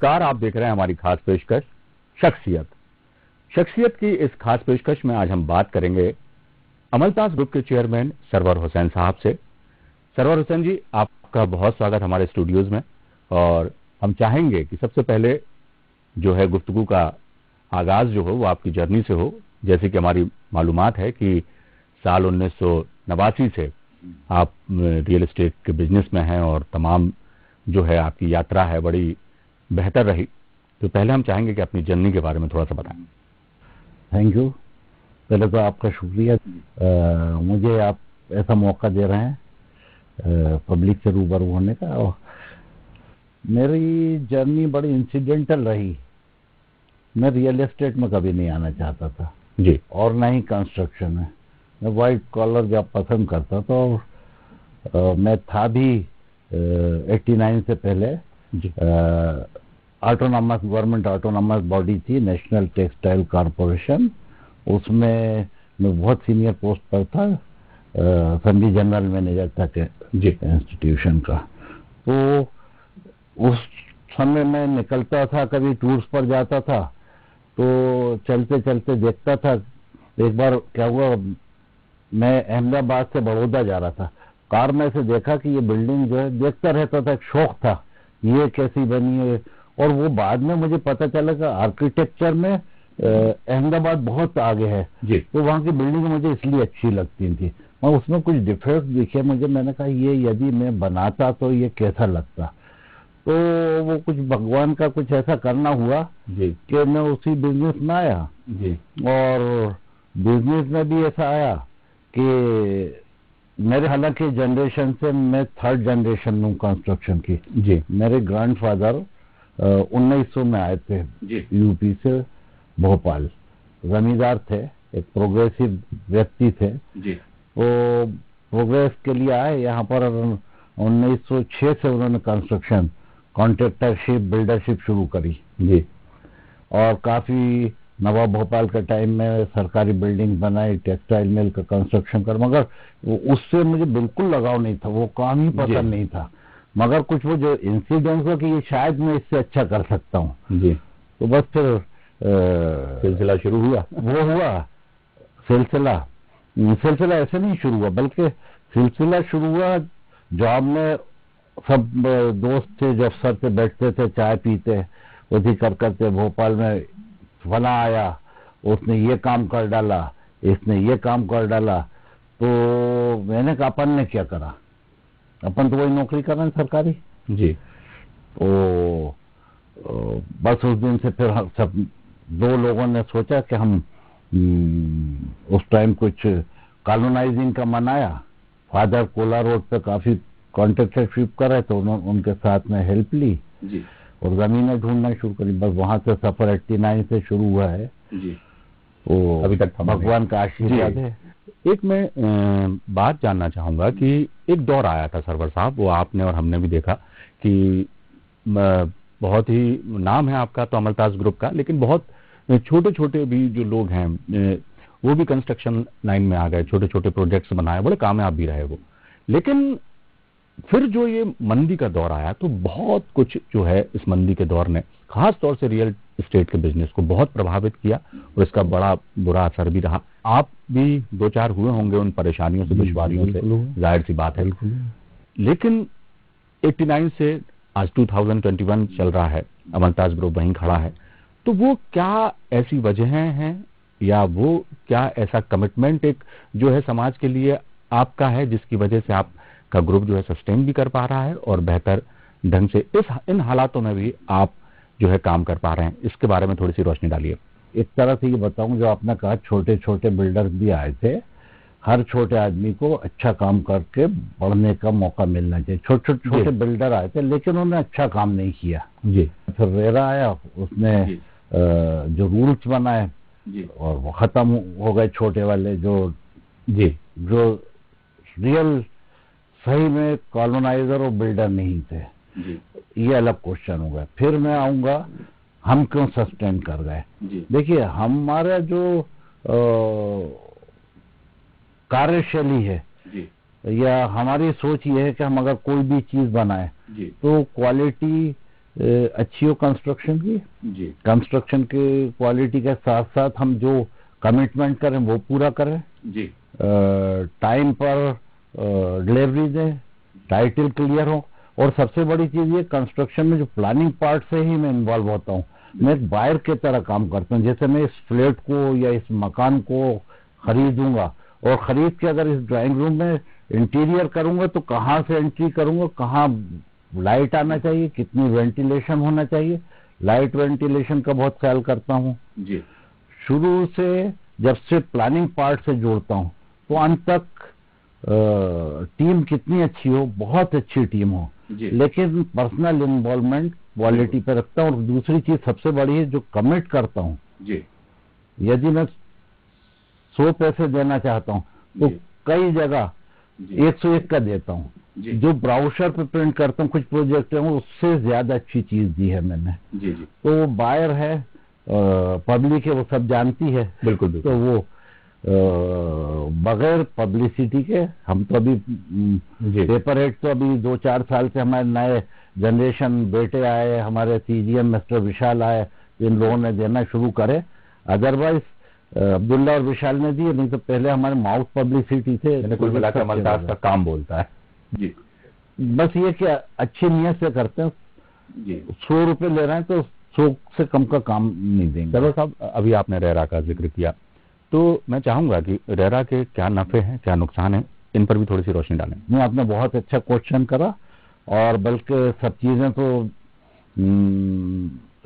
Car आप देख रहे हैं हमारी खास पेशकश शख्सियत। शख्सियत की इस खास पेशकश में आज हम बात करेंगे अमलताज ग्रुप के चेयरमैन सरवर हुसैन साहब से। सरवर हुसैन जी, आपका बहुत स्वागत हमारे स्टूडियोज में। और हम चाहेंगे कि सबसे पहले जो है गुफ्तगू का आगाज जो हो वो आपकी जर्नी से हो। जैसे कि हमारी मालूमात है कि साल 1989 से आप रियल एस्टेट के बिजनेस में हैं और तमाम जो है आपकी यात्रा है बड़ी बेहतर रही। तो पहले हम चाहेंगे कि अपनी जर्नी के बारे में थोड़ा सा बताएं। Thank you. पहले तो आपका शुक्रिया, मुझे आप ऐसा मौका दे रहे हैं पब्लिक से रूबरू होने का। और मेरी जर्नी बड़ी इंसिडेंटल रही। मैं रियल एस्टेट में कभी नहीं आना चाहता था जी, और ना ही कंस्ट्रक्शन में। मैं वाइट कॉलर जॉब पसंद करता था और मैं था भी 89 से पहले ऑटोनॉमस गवर्नमेंट ऑटोनॉमस बॉडी थी, नेशनल टेक्सटाइल कॉरपोरेशन। उसमें मैं बहुत सीनियर पोस्ट पर था, असेंबली जनरल मैनेजर था इंस्टीट्यूशन का। तो उस समय मैं निकलता था, कभी टूर्स पर जाता था, तो चलते चलते देखता था। एक बार क्या हुआ, मैं अहमदाबाद से बड़ौदा जा रहा था, कार में से देखा कि ये बिल्डिंग जो है, देखता रहता था, एक शौक था ये कैसी बनी है। और वो बाद में मुझे पता चला कि आर्किटेक्चर में अहमदाबाद बहुत आगे है जी। तो वहाँ की बिल्डिंग मुझे इसलिए अच्छी लगती थी, और उसमें कुछ डिफेक्ट दिखे मुझे। मैंने कहा ये यदि मैं बनाता तो ये कैसा लगता। तो वो कुछ भगवान का कुछ ऐसा करना हुआ जी कि मैं उसी बिजनेस में आया जी। और बिजनेस में भी ऐसा आया कि मेरे हालांकि जनरेशन से मैं थर्ड जनरेशन हूँ कंस्ट्रक्शन की जी। मेरे ग्रैंडफादर 1900 में आए थे यूपी से भोपाल, जमींदार थे, एक प्रोग्रेसिव व्यक्ति थे जी। वो प्रोग्रेस के लिए आए यहाँ पर। 1906 से उन्होंने कंस्ट्रक्शन कॉन्ट्रैक्टरशिप बिल्डरशिप शुरू करी जी। और काफी नवाब भोपाल के टाइम में सरकारी बिल्डिंग बनाई, टेक्सटाइल मिल का कंस्ट्रक्शन कर। मगर उससे मुझे बिल्कुल लगाव नहीं था, वो काम ही पसंद नहीं था। मगर कुछ वो जो इंसिडेंट्स हो कि ये शायद मैं इससे अच्छा कर सकता हूँ जी। तो बस फिर सिलसिला शुरू हुआ। वो हुआ सिलसिला ऐसे नहीं शुरू हुआ, बल्कि सिलसिला शुरू हुआ जॉब में। सब दोस्त थे जो अफसर पे बैठते थे, चाय पीते, उसी करते भोपाल में फला आया, उसने ये काम कर डाला, इसने ये काम कर डाला। तो मैंने कहा अपन ने क्या करा, अपन तो वही नौकरी कर रहे हैं सरकारी जी। तो बस उस दिन से फिर सब दो लोगों ने सोचा कि हम उस टाइम कुछ कॉलोनाइजिंग का मनाया। फादर कोला रोड पे काफी कॉन्ट्रैक्टरशिप कर रहे, तो उनके साथ में हेल्प ली जी। और जमीनें ढूंढना शुरू करी। बस वहां से सफर 89 से शुरू हुआ है जी। तो अभी तक भगवान का आशीर्वाद है। एक मैं बात जानना चाहूंगा कि एक दौर आया था सरवर साहब, वो आपने और हमने भी देखा कि बहुत ही नाम है आपका तो अमलताज ग्रुप का, लेकिन बहुत छोटे छोटे भी जो लोग हैं वो भी कंस्ट्रक्शन लाइन में आ गए, छोटे छोटे प्रोजेक्ट्स बनाए, बड़े कामयाब भी रहे वो। लेकिन फिर जो ये मंदी का दौर आया तो बहुत कुछ जो है इस मंदी के दौर ने खास तौर से रियल एस्टेट के बिजनेस को बहुत प्रभावित किया और इसका बड़ा बुरा असर भी रहा। आप भी दो चार हुए होंगे उन परेशानियों से, दुश्वारियों से, जाहिर सी बात है। लेकिन 89 से आज 2021 चल रहा है, अमलताज ग्रुप वहीं खड़ा है। तो वो क्या ऐसी वजहें हैं या वो क्या ऐसा कमिटमेंट एक जो है समाज के लिए आपका है जिसकी वजह से आप का ग्रुप जो है सस्टेन भी कर पा रहा है और बेहतर ढंग से इन हालातों में भी आप जो है काम कर पा रहे हैं? इसके बारे में थोड़ी सी रोशनी डालिए। एक तरह से ये बताऊं, जो आपने कहा छोटे छोटे बिल्डर्स भी आए थे, हर छोटे आदमी को अच्छा काम करके बढ़ने का मौका मिलना चाहिए। छोटे बिल्डर आए थे लेकिन उन्होंने अच्छा काम नहीं किया जी। फिर रेरा आया, उसने जो रूल्स बनाए और वो खत्म हो गए छोटे वाले, जो रियल सही में कॉलोनाइजर और बिल्डर नहीं थे जी। ये अलग क्वेश्चन होगा। फिर मैं आऊंगा हम क्यों सस्टेन कर गए। देखिए, हमारा जो कार्यशैली है जी। या हमारी सोच ये है कि हम अगर कोई भी चीज बनाए तो क्वालिटी अच्छी हो कंस्ट्रक्शन की जी, कंस्ट्रक्शन की क्वालिटी के साथ साथ हम जो कमिटमेंट करें वो पूरा करें जी, टाइम पर डिलीवरी दें टाइटल क्लियर हो और सबसे बड़ी चीज ये कंस्ट्रक्शन में जो प्लानिंग पार्ट से ही मैं इन्वॉल्व होता हूँ मैं एक बायर की तरह काम करता हूँ जैसे मैं इस फ्लैट को या इस मकान को खरीदूंगा और खरीद के अगर इस ड्राइंग रूम में इंटीरियर करूंगा तो कहाँ से एंट्री करूंगा कहाँ लाइट आना चाहिए कितनी वेंटिलेशन होना चाहिए लाइट वेंटिलेशन का बहुत ख्याल करता हूँ जी, शुरू से जब से प्लानिंग पार्ट से जोड़ता हूँ तो अंत तक टीम कितनी अच्छी हो बहुत अच्छी टीम हो जी, लेकिन पर्सनल इन्वॉल्वमेंट क्वालिटी पे रखता हूँ और दूसरी चीज सबसे बड़ी है जो कमिट करता हूँ जी, यदि मैं 100 पैसे देना चाहता हूँ तो जी, कई जगह जी, 101 का देता हूँ जी, जो ब्राउशर पे प्रिंट करता हूँ कुछ प्रोजेक्ट है उससे ज्यादा अच्छी चीज दी है मैंने जी, जी, तो वो बायर है पब्लिक है वो सब जानती है बिल्कुल, बिल्कुल, तो वो बगैर पब्लिसिटी के हम तो अभी जी, पेपर हेड तो अभी 2-4 साल से हमारे नए जनरेशन बेटे आए हमारे सीजीएम मिस्टर विशाल आए इन लोगों ने देना शुरू करे अदरवाइज अब्दुल्ला और विशाल ने दिए नहीं तो पहले हमारे माउथ पब्लिसिटी थे मैंने कुल मिलाकर अमलताज का काम बोलता है। जी, बस ये कि अच्छी नीयत से करते हैं जी, 100 रुपए ले रहे हैं तो 100 से कम का काम नहीं देंगे सरवर साहब अभी आपने रेरा का जिक्र किया तो मैं चाहूंगा कि रेरा के क्या नफे हैं क्या नुकसान है इन पर भी थोड़ी सी रोशनी डालें। नहीं आपने बहुत अच्छा क्वेश्चन करा और बल्कि सब चीजें तो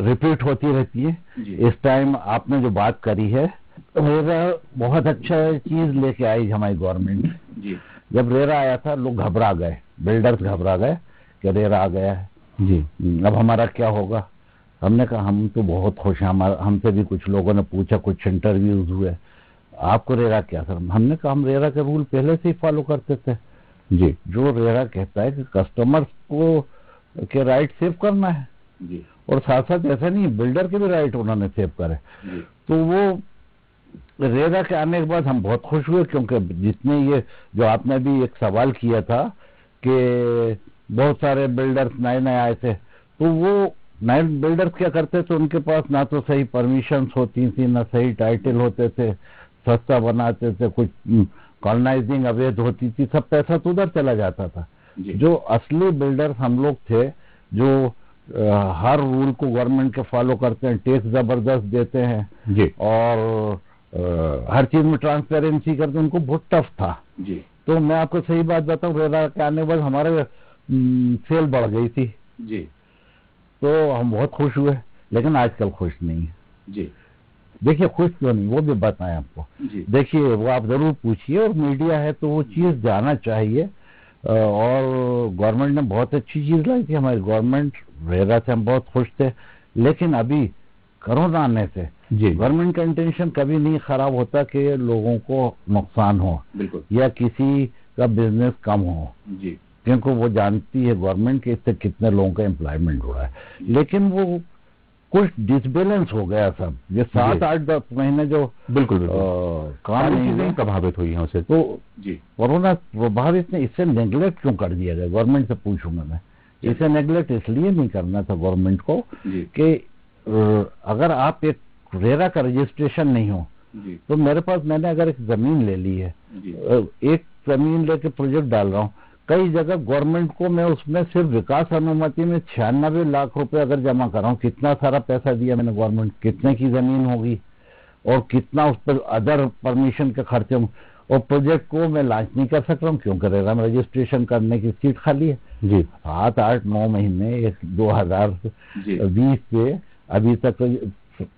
रिपीट होती रहती है जी, इस टाइम आपने जो बात करी है रेरा बहुत अच्छा चीज लेके आई हमारी गवर्नमेंट जी, जब रेरा आया था लोग घबरा गए बिल्डर्स घबरा गए कि रेरा आ गया है जी, अब हमारा क्या होगा हमने कहा हम तो बहुत खुश हैं हमसे भी कुछ लोगों ने पूछा कुछ इंटरव्यूज हुए आपको रेरा क्या सर हमने कहा हम रेरा के रूल पहले से ही फॉलो करते थे जी, जो रेरा कहता है कि कस्टमर्स को के राइट सेव करना है जी, और साथ साथ ऐसा नहीं बिल्डर के भी राइट उन्होंने सेव करे जी, तो वो रेरा के आने के बाद हम बहुत खुश हुए क्योंकि जितने ये जो आपने भी एक सवाल किया था कि बहुत सारे बिल्डर्स नए नए आए थे तो वो नए बिल्डर्स क्या करते थे उनके पास ना तो सही परमिशंस होती थी ना सही टाइटल होते थे सस्ता बनाते थे कुछ कॉलोनाइजिंग अवैध होती थी सब पैसा तो उधर चला जाता था जी, जो असली बिल्डर्स हम लोग थे जो हर रूल को गवर्नमेंट के फॉलो करते हैं टैक्स जबरदस्त देते हैं जी, और हर चीज में ट्रांसपेरेंसी करते उनको बहुत टफ था जी, तो मैं आपको सही बात बताऊं रेरा के आने के बाद हमारे सेल बढ़ गई थी जी, तो हम बहुत खुश हुए लेकिन आजकल खुश नहीं है जी, देखिए खुश क्यों नहीं वो भी बताएं आपको जी, देखिए वो आप जरूर पूछिए और मीडिया है तो वो चीज जाना चाहिए और गवर्नमेंट ने बहुत अच्छी चीज लाई थी हमारी गवर्नमेंट रेरा से हम बहुत खुश थे लेकिन अभी कोरोना आने से जी, गवर्नमेंट का इंटेंशन कभी नहीं खराब होता कि लोगों को नुकसान हो बिल्कुल, या किसी का बिजनेस कम हो जी, क्योंकि वो जानती है गवर्नमेंट कि इससे कितने लोगों का एम्प्लॉयमेंट हो रहा है लेकिन वो कुछ डिसबैलेंस हो गया सब ये 7-8-10 महीने जो बिल्कुल, बिल्कुल, काम सारी नहीं चीजें हुए प्रभावित हुई हैं उसे तो जी, कोरोना प्रभावित ने इससे नेग्लेक्ट क्यों कर दिया गया गवर्नमेंट से पूछूंगा मैं इसे नेग्लेक्ट इसलिए नहीं करना था गवर्नमेंट को जी, कि अगर आप एक रेरा का रजिस्ट्रेशन नहीं हो जी, तो मेरे पास मैंने अगर एक जमीन ले ली है जी, एक जमीन लेके प्रोजेक्ट डाल रहा हूँ कई जगह गवर्नमेंट को मैं उसमें सिर्फ विकास अनुमति में 96 लाख रुपए अगर जमा कर रहा हूँ कितना सारा पैसा दिया मैंने गवर्नमेंट कितने की जमीन होगी और कितना उस पर अदर परमिशन के खर्चे होंगे और प्रोजेक्ट को मैं लॉन्च नहीं कर सक रहा हूँ क्योंकि रेरा में रजिस्ट्रेशन करने की सीट खाली है जी, 7-8-9 महीने 2020 से अभी तक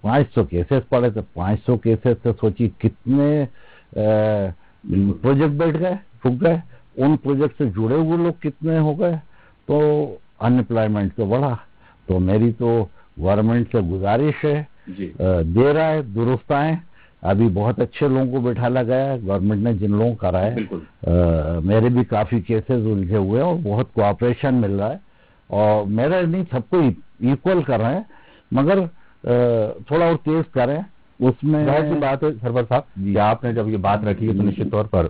500 केसेस पड़े थे 500 केसेस से सोचिए कितने प्रोजेक्ट बैठ गए रुक गए उन प्रोजेक्ट से जुड़े हुए लोग कितने हो गए तो अनएम्प्लॉयमेंट तो बढ़ा तो मेरी तो गवर्नमेंट से गुजारिश है जी, दे रहा है दुरुस्त आए अभी बहुत अच्छे लोगों को बैठाला गया है गवर्नमेंट ने जिन लोगों को करा है बिल्कुल, मेरे भी काफी केसेस उलझे हुए हैं और बहुत कोऑपरेशन मिल रहा है और मेरा नहीं सबको इक्वल कर रहे हैं मगर थोड़ा और तेज करें उसमें जाहिर सी बात है सरवर साहब कि आपने जब ये बात रखी है तो निश्चित तौर पर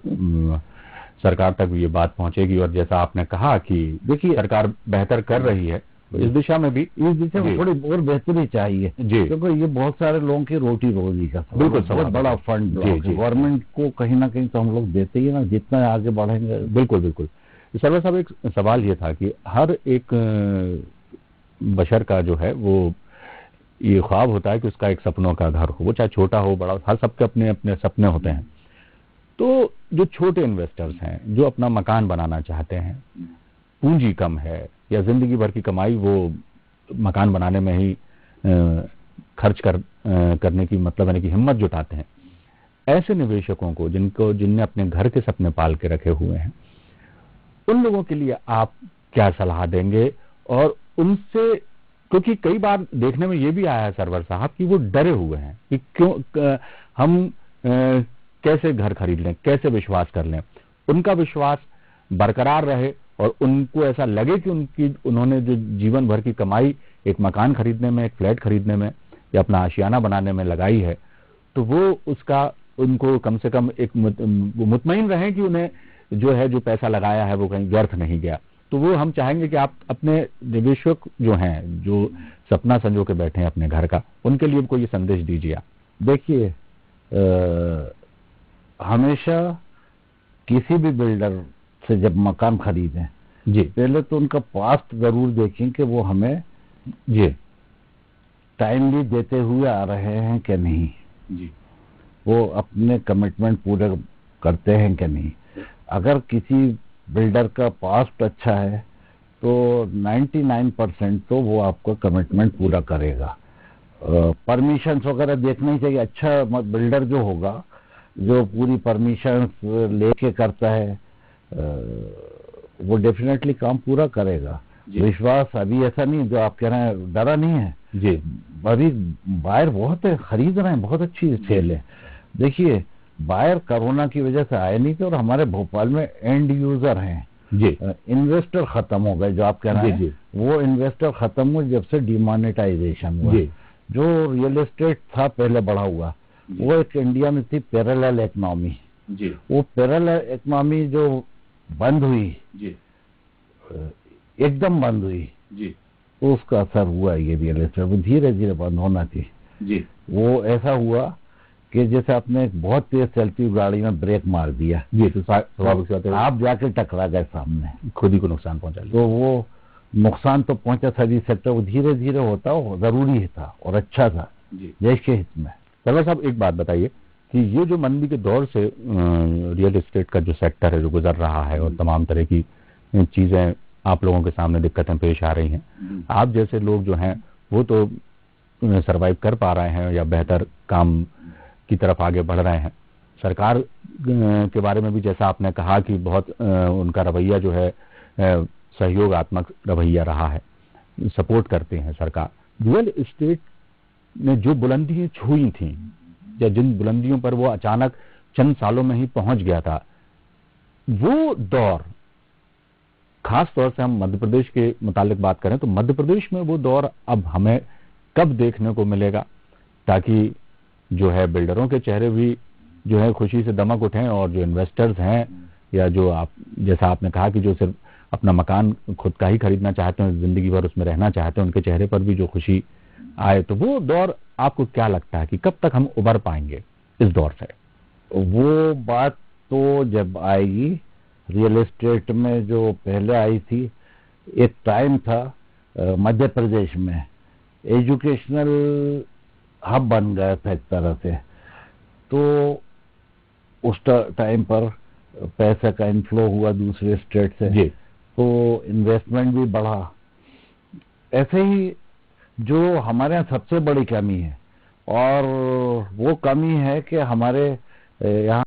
सरकार तक भी ये बात पहुंचेगी और जैसा आपने कहा कि देखिए सरकार बेहतर कर रही है इस दिशा में भी थोड़ी और बेहतरी चाहिए जी, क्योंकि ये बहुत सारे लोगों की रोटी रोजी का बिल्कुल बहुत बड़ा फंड गवर्नमेंट को कहीं ना कहीं तो हम लोग देते ही ना, जितना आगे बढ़ेंगे। बिल्कुल बिल्कुल। सर्वर साहब, एक सवाल ये था कि हर एक बशर का जो है वो ये ख्वाब होता है कि उसका एक सपनों का घर हो, वो चाहे छोटा हो बड़ा हो, हर सबके अपने अपने सपने होते हैं। तो जो छोटे इन्वेस्टर्स हैं जो अपना मकान बनाना चाहते हैं, पूंजी कम है या जिंदगी भर की कमाई वो मकान बनाने में ही खर्च करने की मतलब यानी कि हिम्मत जुटाते हैं, ऐसे निवेशकों को जिनने अपने घर के सपने पाल के रखे हुए हैं, उन लोगों के लिए आप क्या सलाह देंगे? और उनसे, क्योंकि कई बार देखने में ये भी आया है सरवर साहब कि वो डरे हुए हैं कि क्यों हम कैसे घर खरीद लें, कैसे विश्वास कर लें, उनका विश्वास बरकरार रहे और उनको ऐसा लगे कि उन्होंने जो जीवन भर की कमाई एक मकान खरीदने में, एक फ्लैट खरीदने में या अपना आशियाना बनाने में लगाई है, तो वो उसका उनको कम से कम एक मुतमईन रहे कि उन्हें जो पैसा लगाया है वो कहीं व्यर्थ नहीं गया। तो वो हम चाहेंगे कि आप अपने निवेशक जो हैं, जो सपना संजो के बैठे हैं अपने घर का, उनके लिए कोई ये संदेश दीजिए आप। देखिए, हमेशा किसी भी बिल्डर से जब मकान खरीदें जी, पहले तो उनका पास्ट जरूर देखें कि वो हमें जी टाइमली देते हुए आ रहे हैं कि नहीं जी, वो अपने कमिटमेंट पूरे करते हैं कि नहीं। अगर किसी बिल्डर का पास्ट अच्छा है तो 99% तो वो आपका कमिटमेंट पूरा करेगा। परमिशंस वगैरह देखना ही चाहिए। अच्छा बिल्डर जो होगा, जो पूरी परमिशंस लेके करता है, वो डेफिनेटली काम पूरा करेगा। विश्वास अभी ऐसा नहीं जो आप कह रहे हैं, डरा नहीं है जी। अभी बायर बहुत है, खरीद रहे हैं, बहुत अच्छी सेल है। देखिए, बायर कोरोना की वजह से आए नहीं थे और हमारे भोपाल में एंड यूजर हैं जी। इन्वेस्टर खत्म हो गए, जो आप कह रहे हैं वो इन्वेस्टर खत्म हुए जब से डिमोनेटाइजेशन हुआ। जो रियल एस्टेट था पहले बढ़ा हुआ, वो एक इंडिया में थी पैरेलल इकोनॉमी। वो पैरेलल इकोनॉमी जो बंद हुई, एकदम बंद हुई, तो उसका असर हुआ ये रियल एस्टेट। वो धीरे धीरे बंद होना थी। वो ऐसा हुआ कि जैसे आपने एक बहुत तेज चलती हुई गाड़ी में ब्रेक मार दिया, तो आप जाके टकरा गए सामने, खुद ही को नुकसान पहुंचा लिया। तो वो नुकसान तो पहुंचा सर्विस सेक्टर, वो धीरे धीरे होता, वो जरूरी था और अच्छा था देश के हित में। सरवर साहब, एक बात बताइए कि ये जो मंदी के दौर से रियल एस्टेट का जो सेक्टर है जो गुजर रहा है और तमाम तरह की चीजें आप लोगों के सामने दिक्कतें पेश आ रही हैं, आप जैसे लोग जो हैं वो तो सरवाइव कर पा रहे हैं या बेहतर काम की तरफ आगे बढ़ रहे हैं। सरकार के बारे में भी जैसा आपने कहा कि बहुत उनका रवैया जो है सहयोगात्मक रवैया रहा है, सपोर्ट करते हैं सरकार। रियल एस्टेट ने जो बुलंदियां छुई थी या जिन बुलंदियों पर वो अचानक चंद सालों में ही पहुंच गया था, वो दौर, खास तौर से हम मध्य प्रदेश के मुतालिक बात करें तो मध्य प्रदेश में वो दौर अब हमें कब देखने को मिलेगा, ताकि जो है बिल्डरों के चेहरे भी जो है खुशी से दमक उठें और जो इन्वेस्टर्स हैं या जो आप जैसा आपने कहा कि जो सिर्फ अपना मकान खुद का ही खरीदना चाहते हैं, जिंदगी भर उसमें रहना चाहते हैं, उनके चेहरे पर भी जो खुशी आए। तो वो दौर आपको क्या लगता है कि कब तक हम उबर पाएंगे इस दौर से? वो बात तो जब आएगी, रियल एस्टेट में जो पहले आई थी, एक टाइम था मध्य प्रदेश में एजुकेशनल हब बन गया था एक तरह से, तो उस टाइम पर पैसे का इनफ्लो हुआ दूसरे स्टेट से, तो इन्वेस्टमेंट भी बढ़ा। ऐसे ही जो हमारे यहाँ सबसे बड़ी कमी है, और वो कमी है कि हमारे यहाँ